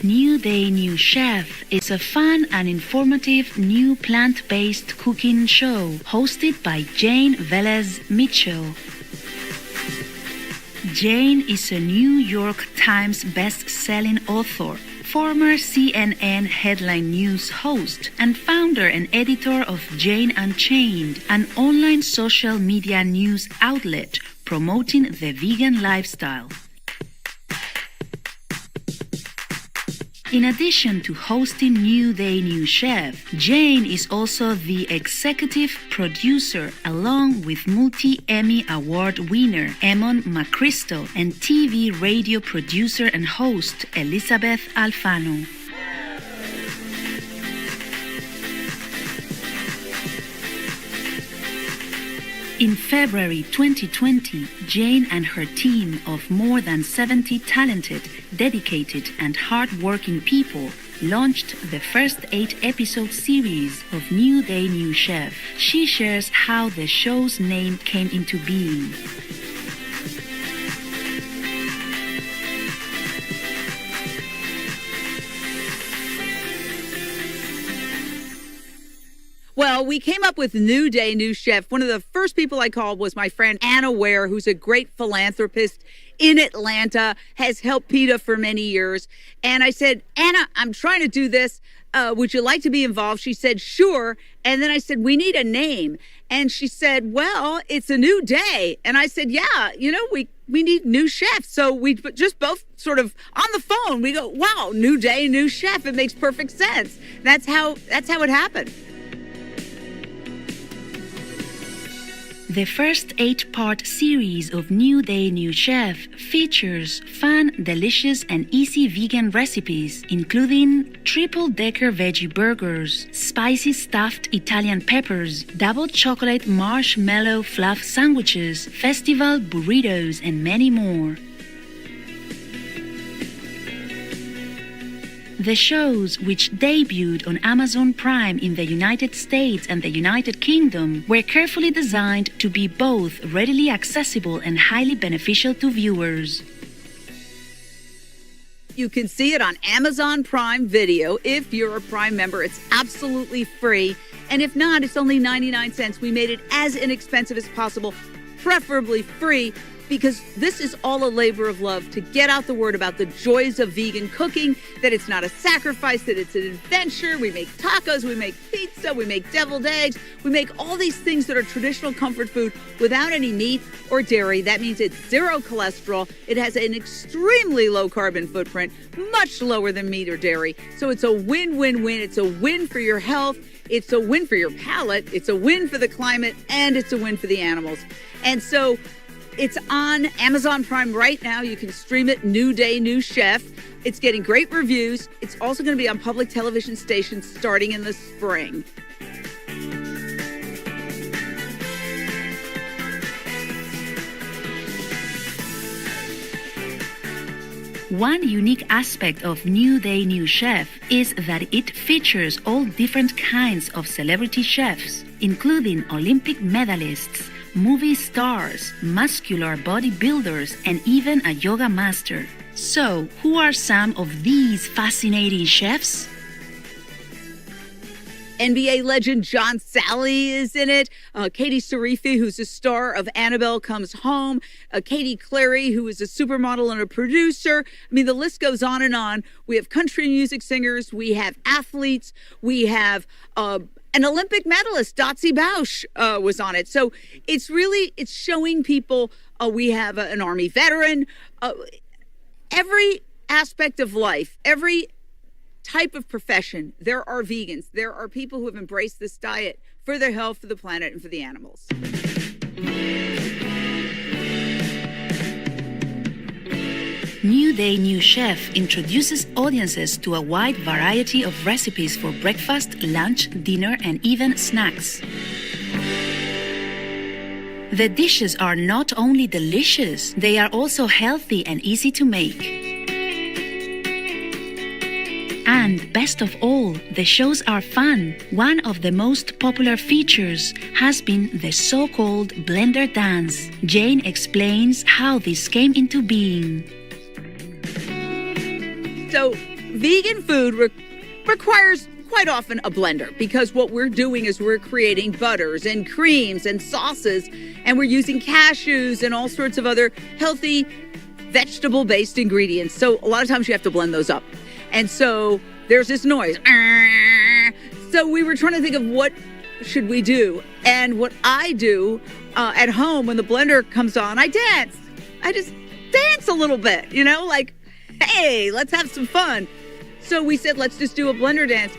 New Day, New Chef is a fun and informative new plant-based cooking show hosted by Jane Velez Mitchell. Jane is a New York Times best-selling author, former CNN headline news host, and founder and editor of Jane Unchained, an online social media news outlet promoting the vegan lifestyle. In addition to hosting New Day, New Chef, Jane is also the executive producer along with multi-Emmy Award winner Eamon McChrystal and TV radio producer and host Elizabeth Alfano. In February 2020, Jane and her team of more than 70 talented, dedicated, and hard-working people launched the first 8-episode series of New Day, New Chef. She shares how the show's name came into being. Well, we came up with New Day, New Chef. One of the first people I called was my friend Anna Ware, who's a great philanthropist in Atlanta, has helped PETA for many years. And I said, Anna, I'm trying to do this. Would you like to be involved? She said, sure. And then I said, we need a name. And she said, well, it's a new day. And I said, yeah, we need new chefs. So we just both sort of on the phone, we go, wow, new day, new chef. It makes perfect sense. That's how it happened. The first 8-part series of New Day, New Chef features fun, delicious, and easy vegan recipes, including triple-decker veggie burgers, spicy stuffed Italian peppers, double chocolate marshmallow fluff sandwiches, festival burritos, and many more. The shows, which debuted on Amazon Prime in the United States and the United Kingdom, were carefully designed to be both readily accessible and highly beneficial to viewers. You can see it on Amazon Prime Video. If you're a Prime member, it's absolutely free. And if not, it's only 99 cents. We made it as inexpensive as possible, preferably free, because this is all a labor of love to get out the word about the joys of vegan cooking, that it's not a sacrifice, that it's an adventure. We make tacos, we make pizza, we make deviled eggs, we make all these things that are traditional comfort food without any meat or dairy. That means it's zero cholesterol. It has an extremely low carbon footprint, much lower than meat or dairy. So it's a win-win-win. It's a win for your health. It's a win for your palate. It's a win for the climate, and it's a win for the animals. And so it's on Amazon Prime right now. You can stream it, New Day, New Chef. It's getting great reviews. It's also going to be on public television stations starting in the spring. One unique aspect of New Day, New Chef is that it features all different kinds of celebrity chefs, including Olympic medalists, movie stars, muscular bodybuilders, and even a yoga master. So, who are some of these fascinating chefs? NBA legend John Sally is in it. Katie Sarifi, who's a star of Annabelle Comes Home. Katie Clary, who is a supermodel and a producer. I mean, the list goes on and on. We have country music singers. We have athletes. We have an Olympic medalist, Dotsie Bausch, was on it. So it's showing people, we have an Army veteran. Every aspect of life, every type of profession, there are vegans. There are people who have embraced this diet for their health, for the planet, and for the animals. New Day, New Chef introduces audiences to a wide variety of recipes for breakfast, lunch, dinner, and even snacks. The dishes are not only delicious, they are also healthy and easy to make. And best of all, the shows are fun. One of the most popular features has been the so-called blender dance. Jane explains how this came into being. So vegan food requires quite often a blender, because what we're doing is we're creating butters and creams and sauces, and we're using cashews and all sorts of other healthy vegetable-based ingredients. So a lot of times you have to blend those up. And so there's this noise. So we were trying to think of what should we do. And what I do at home when the blender comes on, I dance. I just dance a little bit, like, hey, let's have some fun. So we said, let's just do a blender dance.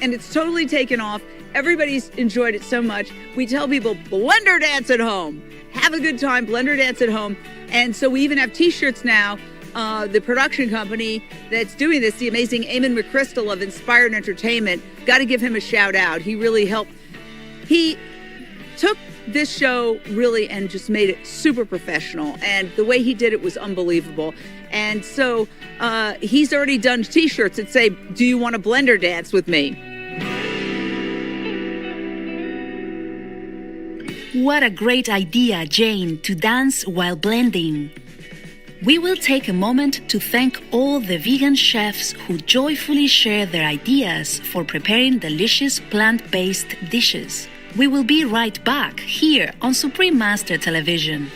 And it's totally taken off. Everybody's enjoyed it so much. We tell people, blender dance at home. Have a good time, blender dance at home. And so we even have t-shirts now. The production company that's doing this, the amazing Eamon McChrystal of Inspired Entertainment, got to give him a shout out. He really helped. He took this show really and just made it super professional. And the way he did it was unbelievable. And so he's already done t-shirts that say, do you want to blender dance with me? What a great idea, Jane, to dance while blending. We will take a moment to thank all the vegan chefs who joyfully share their ideas for preparing delicious plant-based dishes. We will be right back here on Supreme Master Television.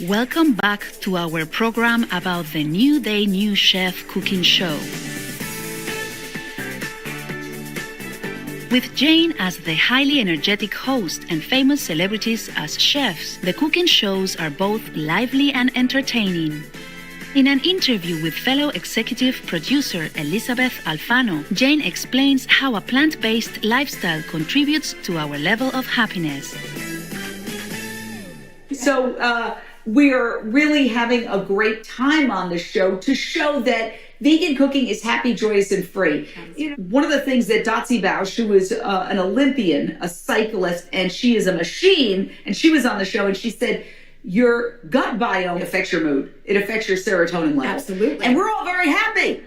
Welcome back to our program about the New Day New Chef cooking show. With Jane as the highly energetic host and famous celebrities as chefs, the cooking shows are both lively and entertaining. In an interview with fellow executive producer Elizabeth Alfano, Jane explains how a plant-based lifestyle contributes to our level of happiness. So we're really having a great time on the show to show that vegan cooking is happy, joyous, and free. One of the things that Dotsie Bausch, who is an Olympian, a cyclist, and she is a machine, and she was on the show, and she said, your gut biome affects your mood. It affects your serotonin level. Absolutely. And we're all very happy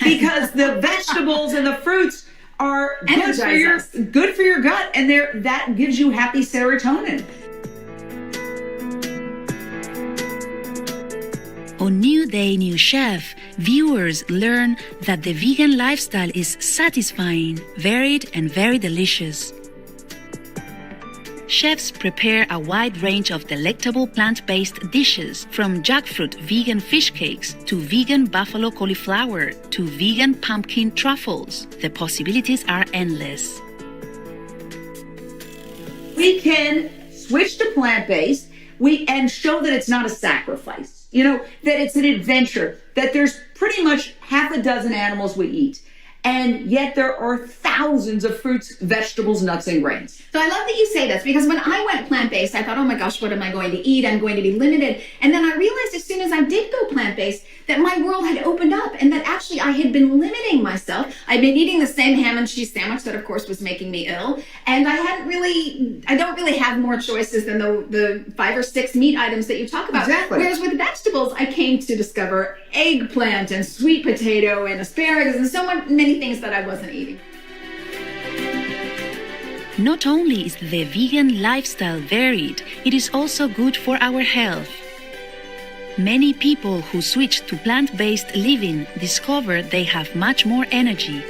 because the vegetables and the fruits are good for your gut, and that gives you happy serotonin. On New Day New Chef, viewers learn that the vegan lifestyle is satisfying, varied, and very delicious. Chefs prepare a wide range of delectable plant-based dishes, from jackfruit vegan fish cakes to vegan buffalo cauliflower to vegan pumpkin truffles. The possibilities are endless. We can switch to plant-based and show that it's not a sacrifice. That it's an adventure, that there's pretty much half a dozen animals we eat. And yet there are thousands of fruits, vegetables, nuts, and grains. So I love that you say this, because when I went plant-based, I thought, oh my gosh, what am I going to eat? I'm going to be limited. And then I realized as soon as I did go plant-based that my world had opened up, and that actually I had been limiting myself. I'd been eating the same ham and cheese sandwich that of course was making me ill. And I don't really have more choices than the 5 or 6 meat items that you talk about. Exactly. Whereas with vegetables, I came to discover eggplant and sweet potato and asparagus and so many things that I wasn't eating. Not only is the vegan lifestyle varied, it is also good for our health. Many people who switch to plant-based living discover they have much more energy.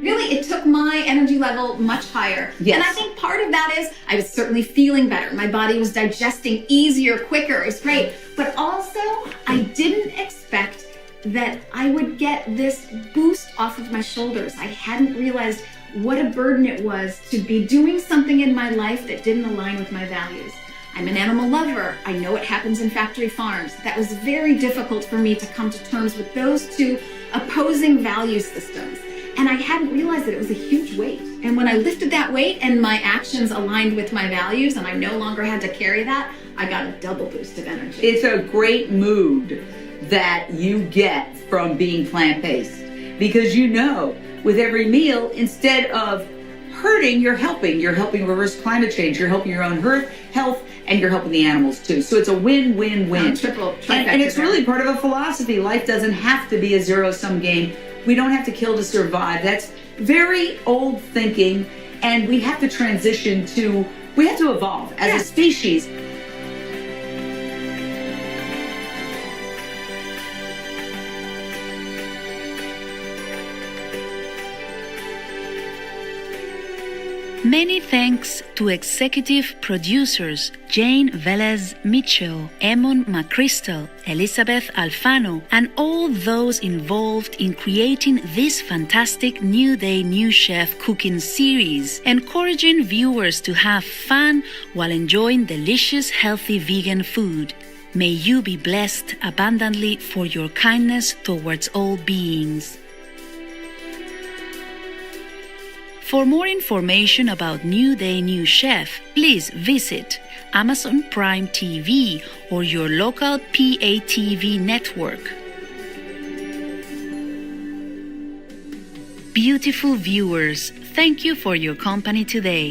Really, it took my energy level much higher. Yes. And I think part of that is I was certainly feeling better. My body was digesting easier, quicker. It was great. But also, I didn't expect that I would get this boost off of my shoulders. I hadn't realized what a burden it was to be doing something in my life that didn't align with my values. I'm an animal lover. I know what happens in factory farms. That was very difficult for me to come to terms with those two opposing value systems. And I hadn't realized that it was a huge weight. And when I lifted that weight and my actions aligned with my values and I no longer had to carry that, I got a double boost of energy. It's a great mood that you get from being plant-based, because with every meal, instead of hurting, you're helping. You're helping reverse climate change. You're helping your own health, and you're helping the animals too. So it's a win-win-win. And it's really part of a philosophy. Life doesn't have to be a zero-sum game. We don't have to kill to survive. That's very old thinking, and we have to evolve as a species. Many thanks to executive producers Jane Velez Mitchell, Emon McChrystal, Elizabeth Alfano, and all those involved in creating this fantastic New Day New Chef cooking series, encouraging viewers to have fun while enjoying delicious, healthy vegan food. May you be blessed abundantly for your kindness towards all beings. For more information about New Day New Chef, please visit Amazon Prime TV or your local PATV network. Beautiful viewers, thank you for your company today.